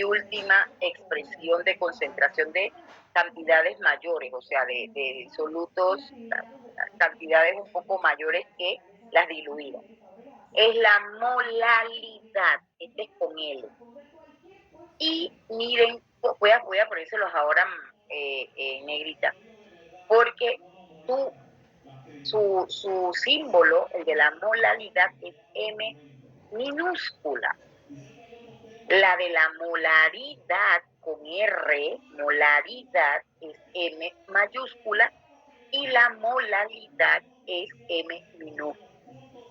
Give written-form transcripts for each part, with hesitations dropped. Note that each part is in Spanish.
y última expresión de concentración de cantidades mayores, o sea, de disolutos, cantidades un poco mayores que las diluidas. Es la molalidad, este es con L. Y miren, voy a ponérselos ahora en negrita, porque tú, su símbolo, el de la molalidad, es M minúscula. La de la molaridad con R, molaridad, es M mayúscula y la molalidad es M minúscula.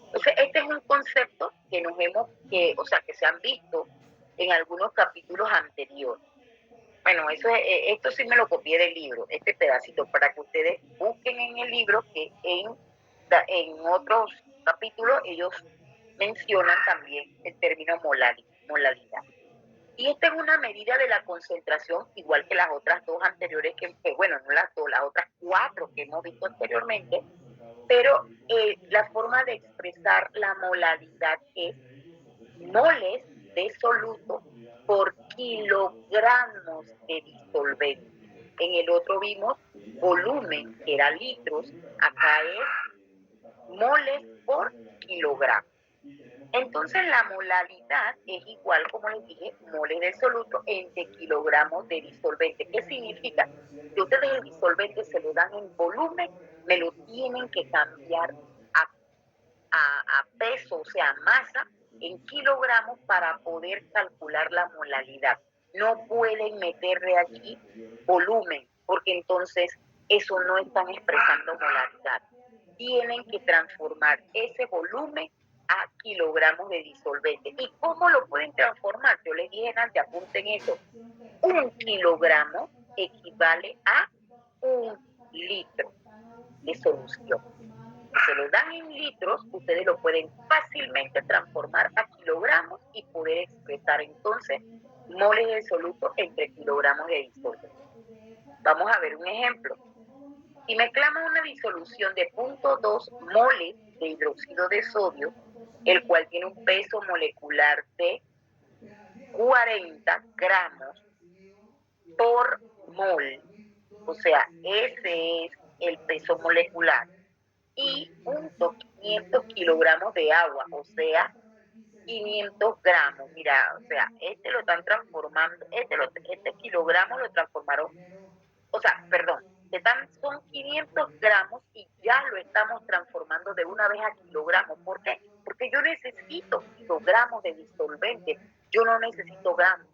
Entonces, este es un concepto que que se han visto en algunos capítulos anteriores. Bueno, esto sí me lo copié del libro, este pedacito, para que ustedes busquen en el libro que en otros capítulos ellos mencionan también el término molalidad. Y esta es una medida de la concentración, igual que las otras dos anteriores, bueno, no las dos, las otras cuatro que hemos visto anteriormente, pero la forma de expresar la molaridad es moles de soluto por kilogramos de disolvente. En el otro vimos volumen, que era litros, acá es moles por kilogramo. Entonces la molaridad es igual, como les dije, moles de soluto entre kilogramos de disolvente. ¿Qué significa? Que ustedes el disolvente se lo dan en volumen, me lo tienen que cambiar a peso, o sea, masa, en kilogramos para poder calcular la molalidad. No pueden meterle aquí volumen, porque entonces eso no están expresando molalidad. Tienen que transformar ese volumen a kilogramos de disolvente. ¿Y cómo lo pueden transformar? Yo les dije antes, apunten eso. 1 kilogramo equivale a 1 litro de solución. Si se lo dan en litros, ustedes lo pueden fácilmente transformar a kilogramos y poder expresar entonces moles de soluto entre kilogramos de disolvente. Vamos a ver un ejemplo. Si mezclamos una disolución de 0.2 moles de hidróxido de sodio, el cual tiene un peso molecular de 40 gramos por mol, o sea, ese es el peso molecular, y 500 kilogramos de agua, o sea, 500 gramos. Mira, o sea, este lo están transformando, este kilogramo lo transformaron, o sea, perdón, son 500 gramos y ya lo estamos transformando de una vez a kilogramos. ¿Por qué? Porque yo necesito kilogramos de disolvente, yo no necesito gramos.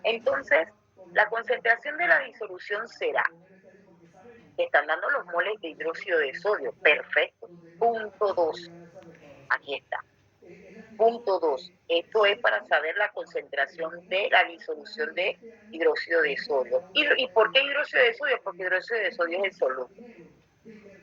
Entonces, la concentración de la disolución será, te están dando los moles de hidróxido de sodio, perfecto, 0.2, aquí está. 0.2, esto es para saber la concentración de la disolución de hidróxido de sodio. ¿Y por qué hidróxido de sodio? Porque hidróxido de sodio es el soluto.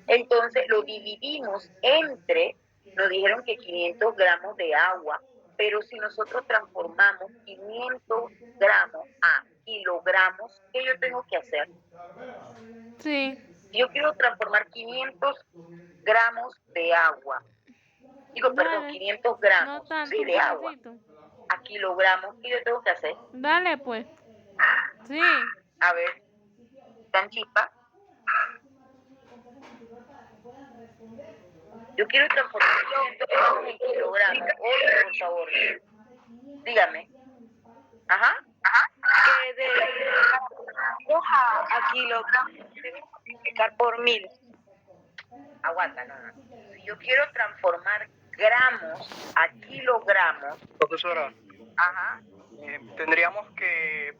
Entonces lo dividimos entre, nos dijeron que 500 gramos de agua, pero si nosotros transformamos 500 gramos a kilogramos, ¿qué yo tengo que hacer? Sí. Si yo quiero transformar 500 gramos de agua, perdón, Dale. 500 No gramos, tanto, sí, un de agua, poquitito. a kilogramos, ¿qué yo tengo que hacer? Dale, pues. Sí. A ver, tan chispa. Yo quiero transformar 500 gramos en kilogramos. Oye, por favor, dígame. Ajá. Que de a kilogramos debemos multiplicar por 1000. Aguanta, no. Si yo quiero transformar gramos a kilogramos. Profesora, Ajá. tendríamos que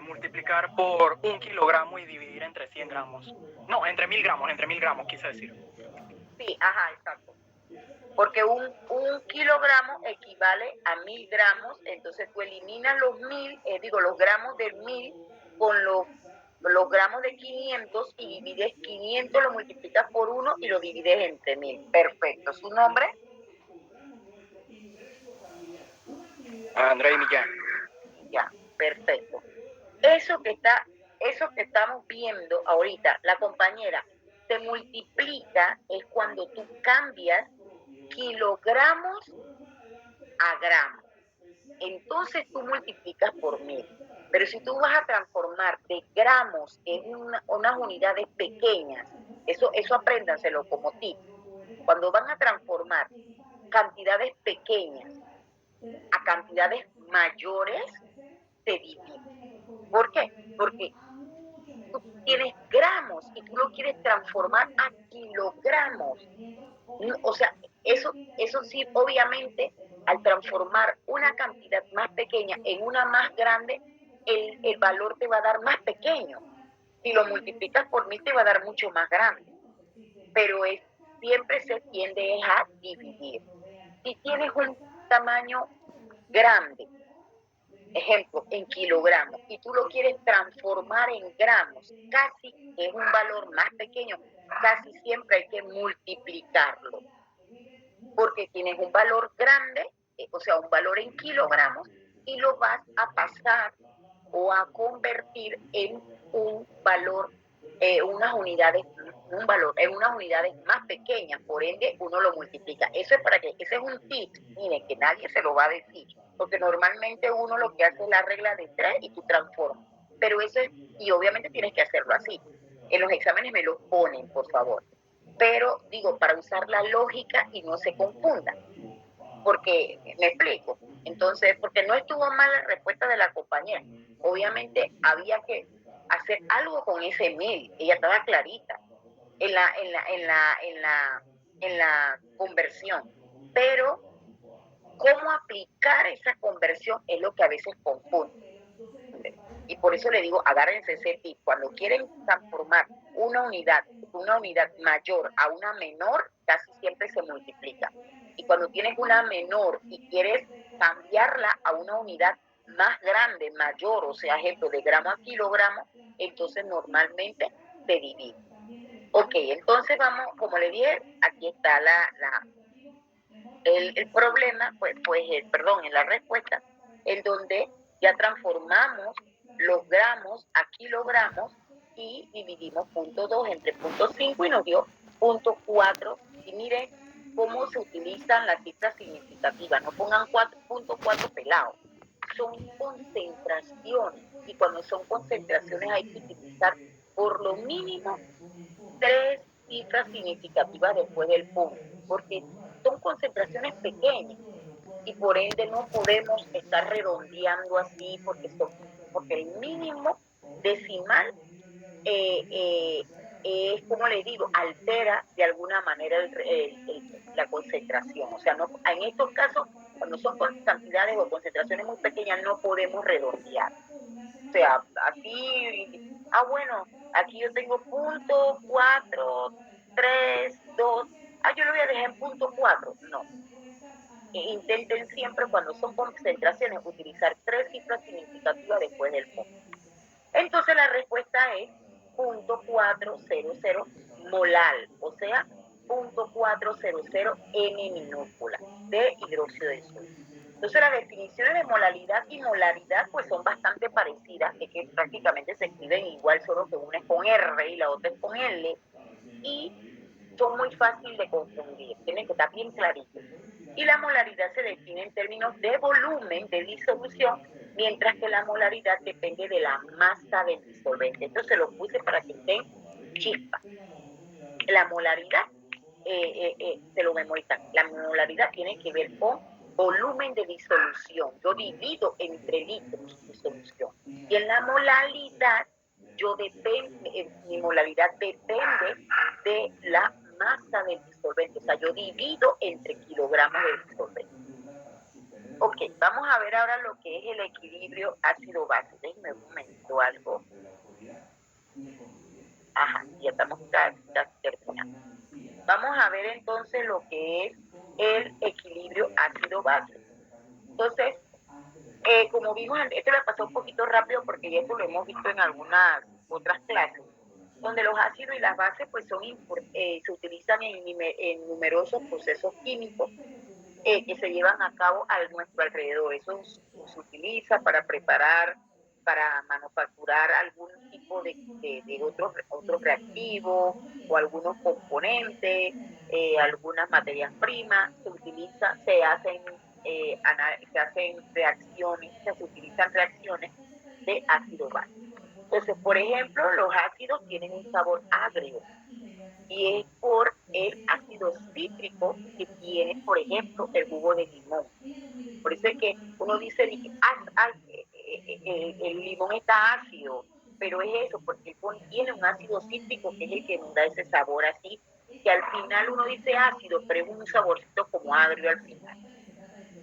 multiplicar por 1 kilogramo y dividir entre 100 gramos. No, entre 1000 gramos, quise decir. Sí, ajá, exacto. Porque un kilogramo equivale a 1000 gramos, entonces tú eliminas los los gramos de 1000 con los gramos de 500 y divides 500, lo multiplicas por 1 y lo divides entre 1000. Perfecto. ¿Su nombre? André Millán. Ya, perfecto. Eso que estamos viendo ahorita, la compañera, se multiplica es cuando tú cambias kilogramos a gramos. entonces tú multiplicas por 1000. Pero si tú vas a transformar de gramos en unas unidades pequeñas, eso apréndanselo como tip. Cuando van a transformar cantidades pequeñas a cantidades mayores, se divide. ¿Por qué? Porque tú tienes gramos y tú lo quieres transformar a kilogramos. O sea, eso sí, obviamente, al transformar una cantidad más pequeña en una más grande, el valor te va a dar más pequeño. Si lo multiplicas por 1000 te va a dar mucho más grande. Pero siempre se tiende a dividir. Si tienes un tamaño grande, ejemplo, en kilogramos, y tú lo quieres transformar en gramos, casi es un valor más pequeño, casi siempre hay que multiplicarlo, porque tienes un valor grande, o sea, un valor en kilogramos, y lo vas a pasar o a convertir en un valor, en unas unidades más pequeñas, por ende uno lo multiplica. Eso es ese es un tip, miren, que nadie se lo va a decir, porque normalmente uno lo que hace es la regla de 3 y tú transformas, pero y obviamente tienes que hacerlo así. En los exámenes me lo ponen, por favor, pero digo, para usar la lógica y no se confundan, porque me explico. Entonces, porque no estuvo mal la respuesta de la compañera. Obviamente había que hacer algo con ese 1000. Ella estaba clarita en la conversión. Pero cómo aplicar esa conversión es lo que a veces confunde. Y por eso le digo, agárrense ese tip. Cuando quieren transformar una unidad mayor a una menor, casi siempre se multiplica. Y cuando tienes una menor y quieres cambiarla a una unidad más grande, mayor, o sea, ejemplo, de gramo a kilogramo, entonces normalmente se divide. Ok, entonces vamos, como le dije, aquí está el problema, en la respuesta, en donde ya transformamos los gramos a kilogramos y dividimos 0.2 entre 0.5 y nos dio 0.4. Y miren cómo se utilizan las cifras significativas. No pongan 4.4 pelados. Son concentraciones. Y cuando son concentraciones hay que utilizar por lo mínimo 3 cifras significativas después del punto, porque son concentraciones pequeñas y por ende no podemos estar redondeando así porque el mínimo decimal es, como le digo, altera de alguna manera la concentración. O sea, no, en estos casos, cuando son cantidades o concentraciones muy pequeñas, no podemos redondear. O sea, así, bueno, aquí yo tengo 0.432, yo lo voy a dejar en 0.4. No. Intenten siempre, cuando son concentraciones, utilizar 3 cifras significativas después del punto. Entonces la respuesta es 0.400 molal, o sea, 0.400 N minúscula de hidróxido de sodio. Entonces las definiciones de molalidad y molaridad pues son bastante parecidas, es que prácticamente se escriben igual, solo que una es con R y la otra es con L, y son muy fáciles de confundir, tienen que estar bien claritos. Y la molaridad se define en términos de volumen de disolución, mientras que la molaridad depende de la masa del disolvente. Entonces lo puse para que estén chispas. La molaridad, se lo memorizan, la molaridad tiene que ver con volumen de disolución. Yo divido entre litros de solución. Y en la molalidad, mi molaridad depende de la masa del disolvente. O sea, yo divido entre kilogramos de disolvente. Ok, vamos a ver ahora lo que es el equilibrio ácido-base. Déjenme un momento algo. Ajá, ya estamos casi terminando. Vamos a ver entonces lo que es el equilibrio ácido-base. Entonces, como vimos, esto le pasó un poquito rápido porque ya esto lo hemos visto en algunas otras clases, donde los ácidos y las bases pues se utilizan en numerosos procesos químicos que se llevan a cabo a nuestro alrededor. Eso se utiliza para preparar, para manufacturar algún tipo de otros reactivos o algunos componentes, algunas materias primas. Se hacen se hacen reacciones, se utilizan reacciones de ácido base. Entonces, por ejemplo, los ácidos tienen un sabor agrio y es por el ácido cítrico que tiene, por ejemplo, el jugo de limón. Por eso es que uno dice que el limón está ácido, pero es eso, porque contiene un ácido cítrico que es el que nos da ese sabor así, que al final uno dice ácido, pero es un saborcito como agrio al final.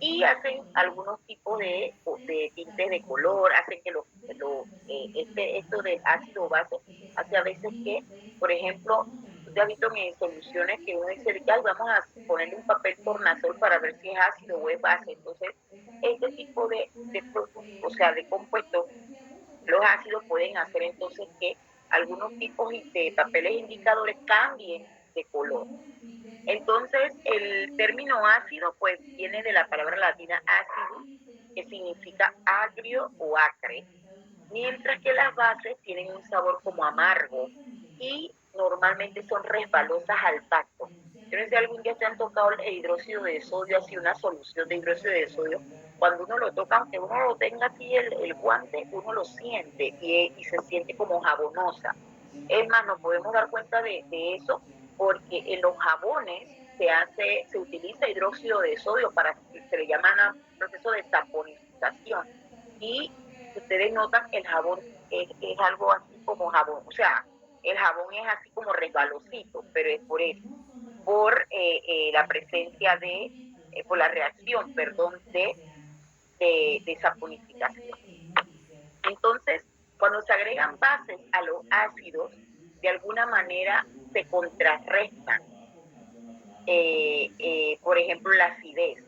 Y hacen algunos tipos de tintes de color, hacen que esto del ácido base hace a veces que, por ejemplo, tú te has visto en soluciones que uno dice, ay, vamos a ponerle un papel tornasol para ver si es ácido o es base. Entonces, este tipo de productos, o sea, de compuestos, los ácidos pueden hacer entonces que algunos tipos de papeles indicadores cambien de color. Entonces, el término ácido, pues, viene de la palabra latina acidus, que significa agrio o acre, mientras que las bases tienen un sabor como amargo y normalmente son resbalosas al tacto. Yo no sé si algún día te han tocado el hidróxido de sodio, así una solución de hidróxido de sodio. Cuando uno lo toca, aunque uno lo tenga así el guante, uno lo siente y se siente como jabonosa. Es más, nos podemos dar cuenta de eso porque en los jabones se utiliza hidróxido de sodio para, se le llama un proceso de saponificación. Y si ustedes notan, el jabón es algo así como jabón, o sea, el jabón es así como resbalosito, pero es por eso, por la presencia por la reacción, perdón, de saponificación. Entonces, cuando se agregan bases a los ácidos, de alguna manera se contrarrestan, por ejemplo, la acidez.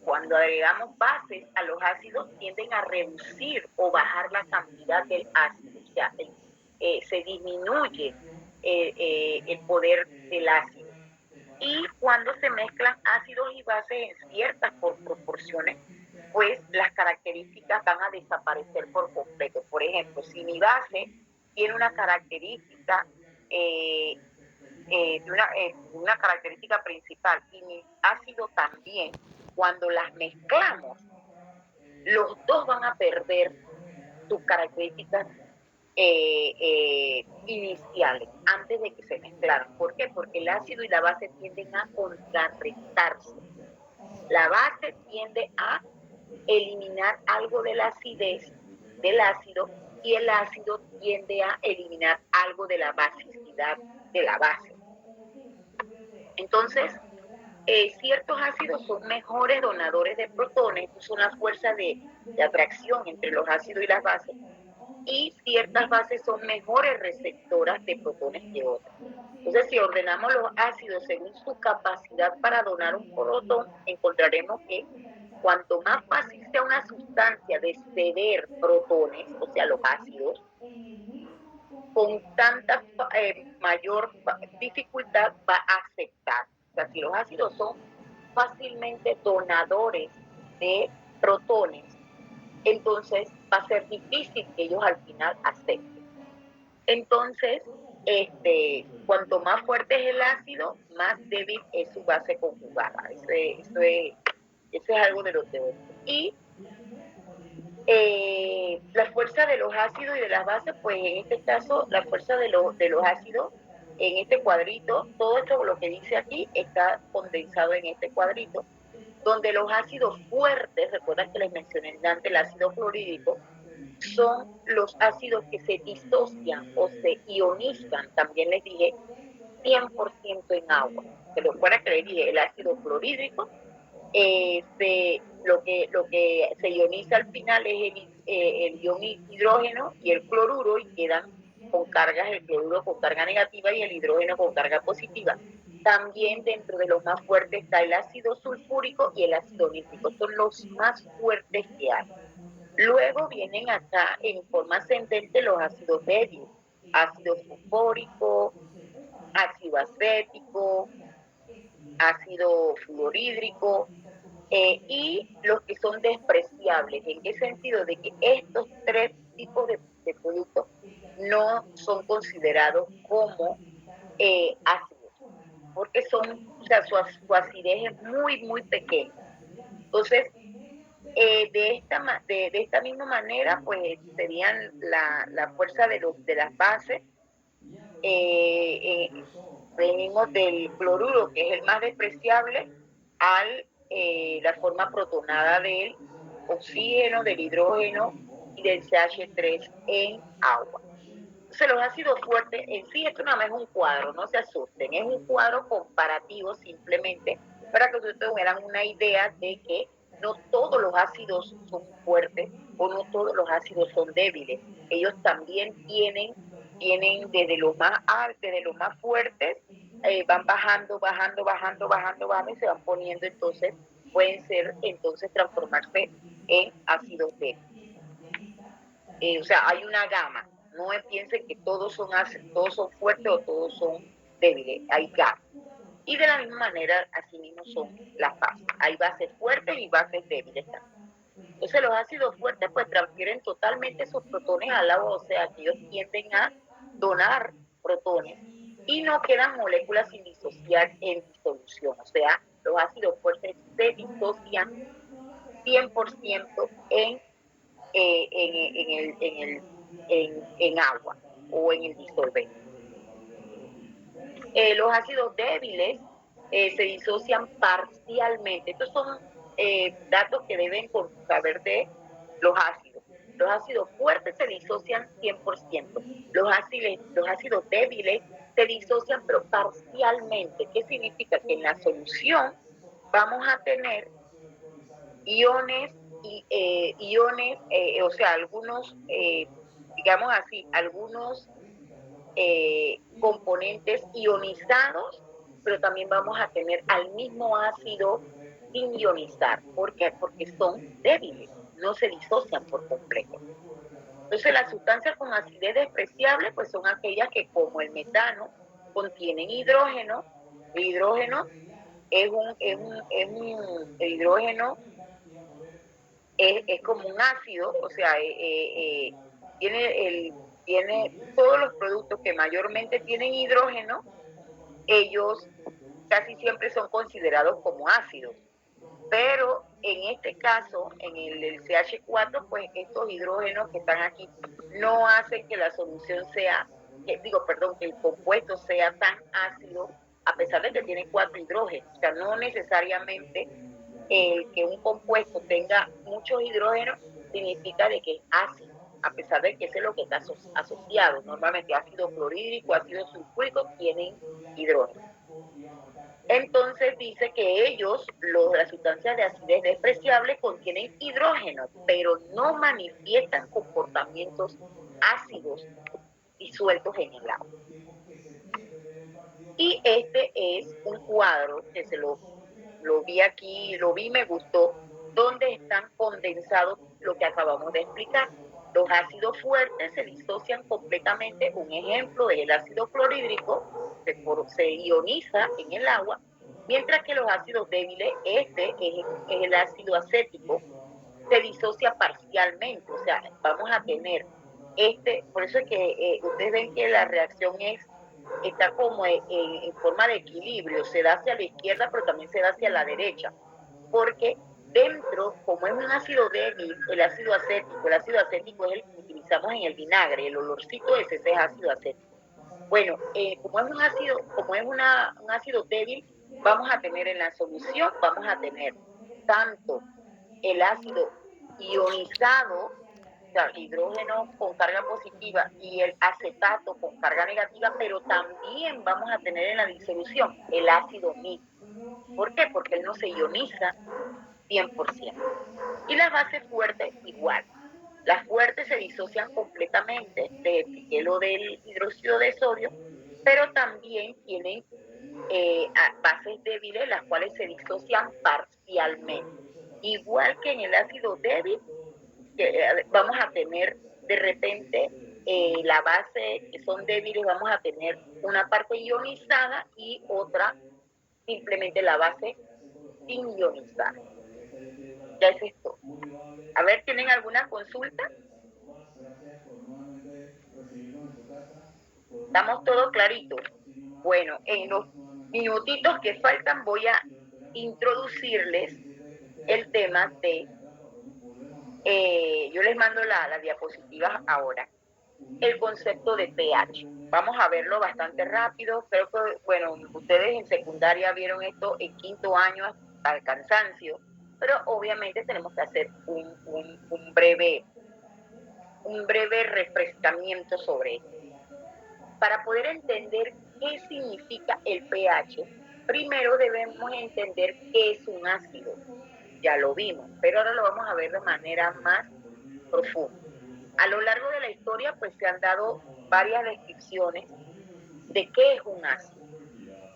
Cuando agregamos bases a los ácidos, tienden a reducir o bajar la cantidad del ácido, o sea, se disminuye el poder del ácido. Y cuando se mezclan ácidos y bases en ciertas proporciones, pues las características van a desaparecer por completo. Por ejemplo, si mi base tiene una característica una característica principal y mi ácido también, cuando las mezclamos, los dos van a perder sus características iniciales antes de que se mezclaran. ¿Por qué? Porque el ácido y la base tienden a contrarrestarse. La base tiende a eliminar algo de la acidez del ácido y el ácido tiende a eliminar algo de la basicidad de la base. Entonces, ciertos ácidos son mejores donadores de protones, son las fuerzas de atracción entre los ácidos y las bases, y ciertas bases son mejores receptoras de protones que otras. Entonces, si ordenamos los ácidos según su capacidad para donar un protón, encontraremos que cuanto más fácil sea una sustancia de ceder protones, o sea, los ácidos, con tanta mayor dificultad va a aceptar. O sea, si los ácidos son fácilmente donadores de protones, entonces va a ser difícil que ellos al final acepten. Entonces, cuanto más fuerte es el ácido, más débil es su base conjugada. Eso es algo de lo teórico. Y la fuerza de los ácidos y de las bases, pues en este caso, la fuerza de los ácidos en este cuadrito, todo esto lo que dice aquí está condensado en este cuadrito, donde los ácidos fuertes, recuerdan que les mencioné antes el ácido fluorídrico, son los ácidos que se disocian o se ionizan, también les dije, 100% en agua. Se lo fuera que les dije, el ácido fluorídrico, lo que se ioniza al final es el ion hidrógeno y el cloruro y quedan con cargas, el cloruro con carga negativa y el hidrógeno con carga positiva. También dentro de los más fuertes está el ácido sulfúrico y el ácido nítrico, son los más fuertes que hay. Luego vienen acá en forma ascendente los ácidos medios, ácido fosfórico, ácido acético, ácido fluorhídrico, y los que son despreciables. ¿En qué sentido? De que estos tres tipos de productos no son considerados como ácidos, porque son, o sea, su acidez es muy, muy pequeña. Entonces, de esta misma manera, pues serían la fuerza de las bases. Venimos del cloruro, que es el más despreciable, la forma protonada del oxígeno, del hidrógeno y del CH3 en agua. Entonces, los ácidos fuertes, en sí esto nada más es un cuadro, no se asusten, es un cuadro comparativo simplemente para que ustedes tuvieran una idea de que no todos los ácidos son fuertes o no todos los ácidos son débiles. Ellos también tienen desde los más altos, desde los más fuertes, van bajando, bajando, bajando, bajando, bajando y se van poniendo, entonces pueden ser, entonces transformarse en ácidos débiles. O sea, hay una gama. No piensen que todos son fuertes o todos son débiles. Hay gama. Y de la misma manera, así mismo son las bases. Hay bases fuertes y bases débiles también. Entonces, los ácidos fuertes pues transfieren totalmente sus protones al agua, o sea, que ellos tienden a donar protones y no quedan moléculas sin disociar en disolución. O sea, los ácidos fuertes se disocian 100% en agua o en el disolvente. Los ácidos débiles se disocian parcialmente. Estos son datos que deben saber de los ácidos. Los ácidos fuertes se disocian 100%. Los ácidos débiles se disocian pero parcialmente. ¿Qué significa? Que en la solución vamos a tener iones, o sea, algunos, digamos así, algunos componentes ionizados, pero también vamos a tener al mismo ácido sin ionizar. ¿Por qué? Porque son débiles, no se disocian por completo. Entonces, las sustancias con acidez despreciable, pues son aquellas que, como el metano, contienen hidrógeno. El hidrógeno el hidrógeno es como un ácido, o sea, tiene todos los productos que mayormente tienen hidrógeno, ellos casi siempre son considerados como ácidos. Pero en este caso, en el CH4, pues estos hidrógenos que están aquí no hacen que la solución que el compuesto sea tan ácido, a pesar de que tiene 4 hidrógenos. O sea, no necesariamente el que un compuesto tenga muchos hidrógenos significa de que es ácido, a pesar de que ese es lo que está asociado. Normalmente ácido clorhídrico, ácido sulfúrico tienen hidrógeno. Entonces dice que las sustancias de acidez despreciable contienen hidrógeno, pero no manifiestan comportamientos ácidos disueltos en el agua. Y este es un cuadro que lo vi aquí, me gustó, donde están condensados lo que acabamos de explicar. Los ácidos fuertes se disocian completamente. Un ejemplo es el ácido clorhídrico, se ioniza en el agua, mientras que los ácidos débiles, este es el ácido acético, se disocia parcialmente. O sea, vamos a tener por eso es que ustedes ven que la reacción está como en forma de equilibrio, se da hacia la izquierda, pero también se da hacia la derecha, porque dentro, como es un ácido débil, el ácido acético es el que utilizamos en el vinagre, el olorcito ese es ácido acético. Bueno, como es un ácido débil, vamos a tener en la solución, vamos a tener tanto el ácido ionizado, o sea, hidrógeno con carga positiva y el acetato con carga negativa, pero también vamos a tener en la disolución el ácido mismo. ¿Por qué? Porque él no se ioniza 100%. Y las bases fuertes igual. Las fuertes se disocian completamente, les expliqué lo del hidróxido de sodio, pero también tienen bases débiles, las cuales se disocian parcialmente. Igual que en el ácido débil, vamos a tener de repente la base que son débiles, vamos a tener una parte ionizada y otra simplemente la base sin ionizar. Ya es esto. A ver, ¿tienen alguna consulta? ¿Estamos todos claritos? Bueno, en los minutitos que faltan voy a introducirles el tema de, yo les mando las diapositivas ahora, el concepto de pH. Vamos a verlo bastante rápido. Creo que, bueno, ustedes en secundaria vieron esto en quinto año al cansancio, pero obviamente tenemos que hacer un breve refrescamiento sobre esto. Para poder entender qué significa el pH, primero debemos entender qué es un ácido. Ya lo vimos, pero ahora lo vamos a ver de manera más profunda. A lo largo de la historia, pues se han dado varias descripciones de qué es un ácido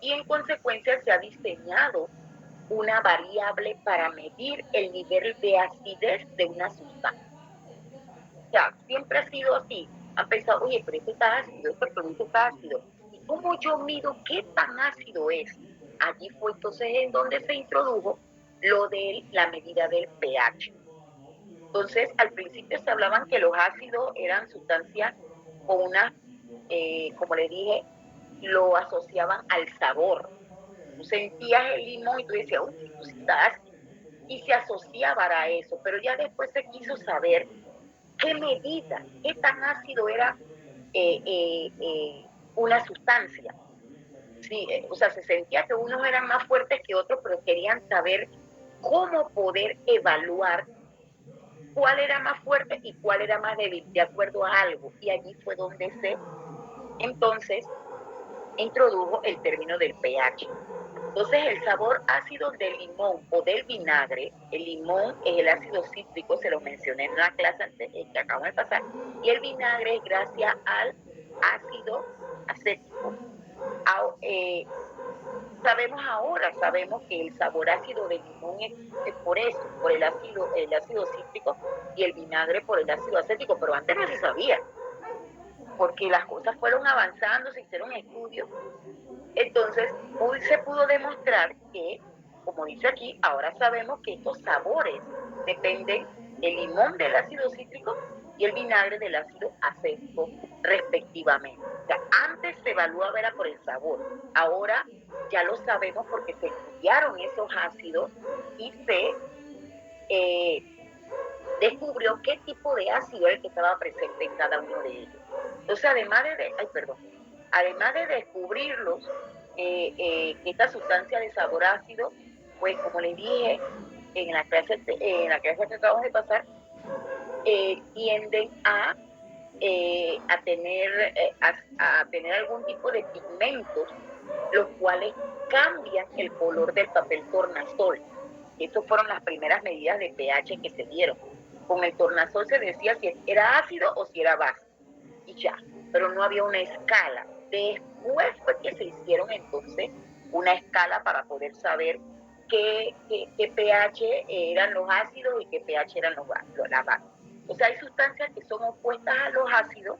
y en consecuencia se ha diseñado una variable para medir el nivel de acidez de una sustancia. O sea, siempre ha sido así. Han pensado, oye, pero este está ácido, este producto está ácido. ¿Y cómo yo mido qué tan ácido es? Allí fue entonces en donde se introdujo lo de la medida del pH. Entonces, al principio se hablaban que los ácidos eran sustancias con una, como les dije, lo asociaban al sabor. Tú sentías el limón y tú decías, uy, esto sí está ácido. Y se asociaba a eso, pero ya después se quiso saber qué medida, qué tan ácido era una sustancia. Sí, o sea, se sentía que unos eran más fuertes que otros, pero querían saber cómo poder evaluar cuál era más fuerte y cuál era más débil, de acuerdo a algo. Y allí fue donde se, entonces, introdujo el término del pH. Entonces, el sabor ácido del limón o del vinagre, el limón es el ácido cítrico, se lo mencioné en la clase antes, que acabamos de pasar, y el vinagre es gracias al ácido acético. Sabemos que el sabor ácido del limón es por eso, por el ácido cítrico, y el vinagre por el ácido acético, pero antes no se sabía, porque las cosas fueron avanzando, se hicieron estudios. Entonces, hoy se pudo demostrar que, como dice aquí, ahora sabemos que estos sabores dependen el limón del ácido cítrico y el vinagre del ácido acético, respectivamente. O sea, antes se evaluaba era por el sabor, ahora ya lo sabemos porque se estudiaron esos ácidos y se descubrió qué tipo de ácido era el que estaba presente en cada uno de ellos. Entonces, además de descubrirlos, esta sustancia de sabor ácido, pues como les dije en la clase que acabamos de pasar, tienden a tener algún tipo de pigmentos, los cuales cambian el color del papel tornasol. Estas fueron las primeras medidas de pH que se dieron. Con el tornasol se decía si era ácido o si era base, y ya, pero no había una escala. Después fue que se hicieron entonces una escala para poder saber qué pH eran los ácidos y qué pH eran las bases. O sea, hay sustancias que son opuestas a los ácidos,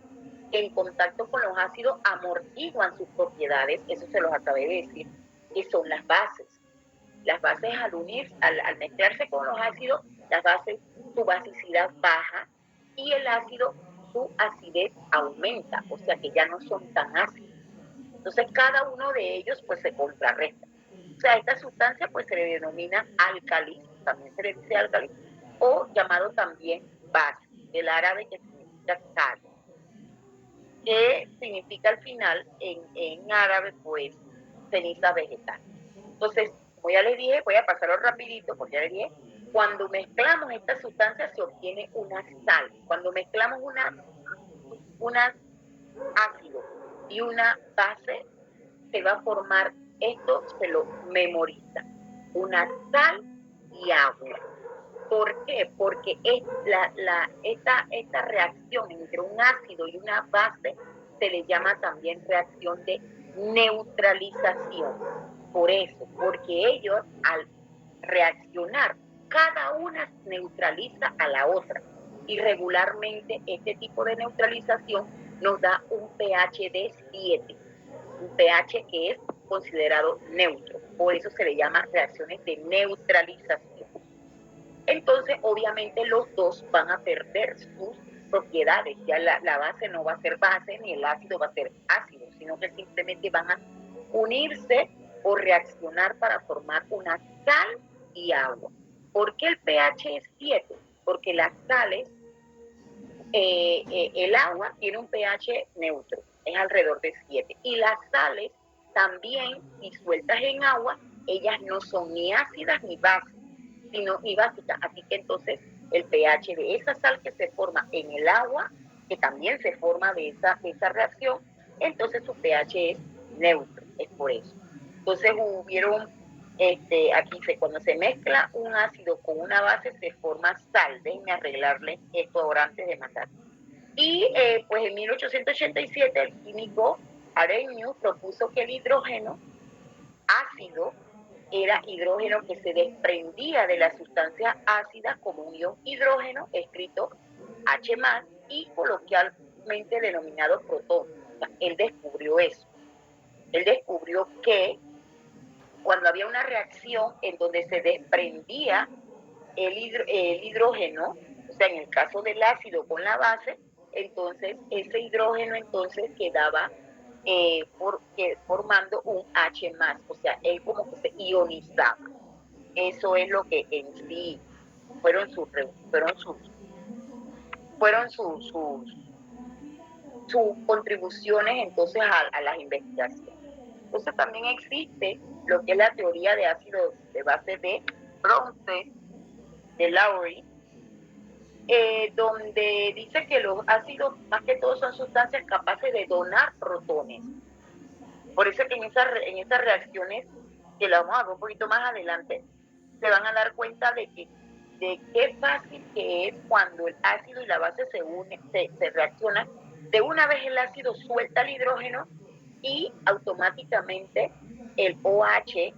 que en contacto con los ácidos amortiguan sus propiedades, eso se los acabé de decir, que son las bases. Las bases al mezclarse con los ácidos, las bases, su basicidad baja y el ácido, su acidez aumenta, o sea que ya no son tan ácidos. Entonces cada uno de ellos pues se contrarresta. O sea, esta sustancia pues se le denomina álcalis, también se le dice álcalis, o llamado también base, del árabe que significa sal, que significa al final en árabe pues ceniza vegetal. Entonces, como ya les dije, voy a pasarlo rapidito porque ya les dije, cuando mezclamos esta sustancia se obtiene una sal. Cuando mezclamos un ácido y una base, se va a formar, esto se lo memoriza, una sal y agua. ¿Por qué? Porque esta reacción entre un ácido y una base se le llama también reacción de neutralización. Por eso, porque ellos al reaccionar, cada una neutraliza a la otra. Y regularmente este tipo de neutralización nos da un pH de 7, un pH que es considerado neutro. Por eso se le llama reacciones de neutralización. Entonces, obviamente, los dos van a perder sus propiedades. Ya la base no va a ser base ni el ácido va a ser ácido, sino que simplemente van a unirse o reaccionar para formar una sal y agua. ¿Por qué el pH es 7? Porque las sales, el agua tiene un pH neutro, es alrededor de 7. Y las sales también disueltas en agua, ellas no son ni ácidas ni básicas, sino y básicas. Así que entonces el pH de esa sal que se forma en el agua, que también se forma de esa reacción, entonces su pH es neutro, es por eso. Entonces hubieron, aquí cuando se mezcla un ácido con una base se forma sal. Déjenme arreglarle esto ahora antes de matar. Y pues en 1887 el químico Arrhenius propuso que el hidrógeno ácido era hidrógeno que se desprendía de las sustancias ácidas como un ion hidrógeno, escrito H+, y coloquialmente denominado protón. O sea, él descubrió eso. Él descubrió que cuando había una reacción en donde se desprendía el hidrógeno, o sea, en el caso del ácido con la base, entonces ese hidrógeno entonces quedaba formando un H+, o sea, él como que se ionizaba. Eso es lo que en sí fueron sus contribuciones entonces a las investigaciones. Entonces también existe lo que es la teoría de ácido de base de bronce de Lowry, donde dice que los ácidos más que todo son sustancias capaces de donar protones. Por eso que en esas reacciones, que la vamos a ver un poquito más adelante, se van a dar cuenta de qué fácil que es cuando el ácido y la base se reaccionan. De una vez el ácido suelta el hidrógeno y automáticamente el OH,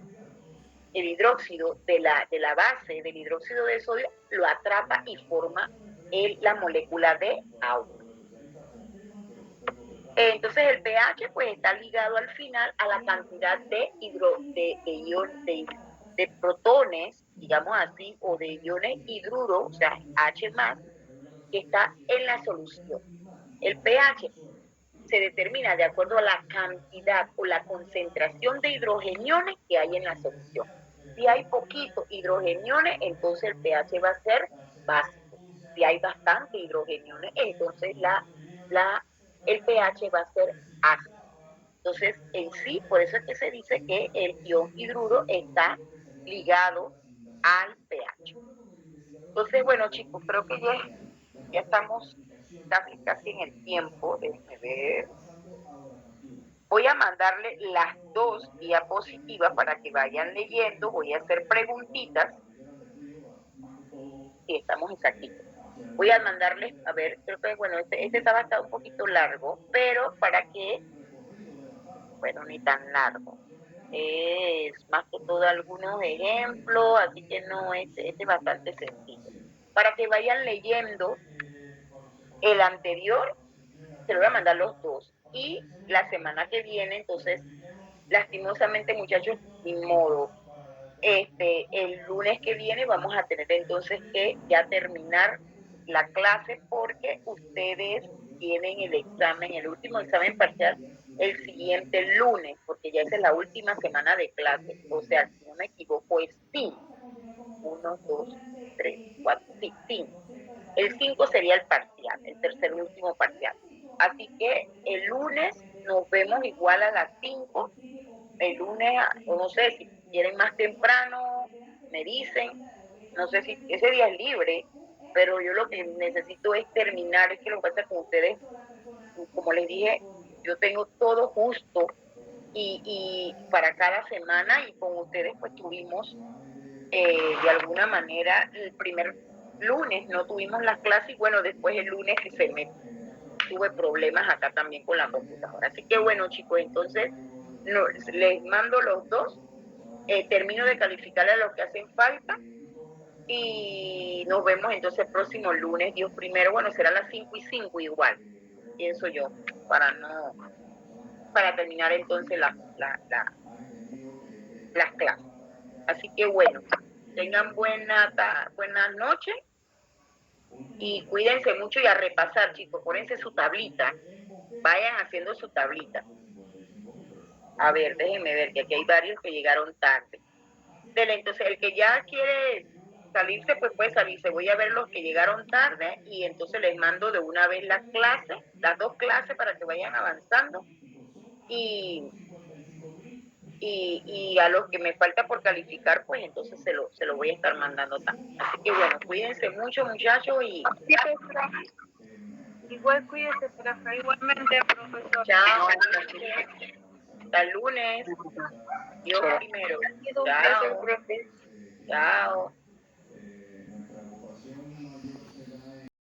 el hidróxido de la base del hidróxido de sodio, lo atrapa y forma la molécula de agua. Entonces el pH pues está ligado al final a la cantidad de protones, digamos así, o de iones hidruro, o sea, H+, que está en la solución. El pH se determina de acuerdo a la cantidad o la concentración de hidrogeniones que hay en la solución. Si hay poquito hidrogeniones, entonces el pH va a ser básico. Si hay bastante hidrogeniones, entonces el pH va a ser ácido. Entonces, en sí, por eso es que se dice que el ion hidruro está ligado al pH. Entonces, bueno, chicos, creo que ya estamos casi en el tiempo. Déjenme ver. Voy a mandarle las dos diapositivas para que vayan leyendo. Voy a hacer preguntitas. Sí, estamos exactitos. Voy a mandarles, a ver, creo que, bueno, este estaba hasta un poquito largo, pero para que, bueno, ni tan largo. Es más que todo algunos ejemplos, así que no, este es bastante sencillo. Para que vayan leyendo el anterior, se lo voy a mandar los dos. Y la semana que viene, entonces, lastimosamente, muchachos, ni modo. El lunes que viene vamos a tener entonces que ya terminar la clase porque ustedes tienen el examen, el último examen parcial el siguiente lunes, porque ya esa es la última semana de clase. O sea, si no me equivoco, es 5. 1, 2, 3, 4, sí, 5. El 5 sería el parcial, el tercer y último parcial. Así que el lunes nos vemos igual a las 5. El lunes, o no sé, si quieren más temprano, me dicen. No sé si ese día es libre, pero yo lo que necesito es terminar. Es que lo que pasa con ustedes, como les dije, yo tengo todo justo y para cada semana, y con ustedes pues tuvimos de alguna manera el primer lunes no tuvimos las clases y bueno, después el lunes tuve problemas acá también con la computadora. Así que bueno, chicos, entonces les mando los dos, termino de calificarle a los que hacen falta y nos vemos entonces el próximo lunes, Dios primero. Bueno, será a las 5:05 igual, pienso yo, para terminar entonces las clases. Así que bueno, tengan buenas noches y cuídense mucho y a repasar, chicos. Pónganse su tablita, vayan haciendo su tablita. A ver, déjenme ver, que aquí hay varios que llegaron tarde. Entonces, el que ya quiere salirse, pues puede salirse. Voy a ver los que llegaron tarde y entonces les mando de una vez las clases, las 2 clases para que vayan avanzando. Y a los que me falta por calificar, pues entonces se lo voy a estar mandando también. Así que bueno, cuídense mucho, muchachos, y Sí, pues, profe. Igual cuídese, profe. Igualmente, profesor. chao. Hasta el lunes. Dios primero. Ha sido un Chao. placer, profe. Chao.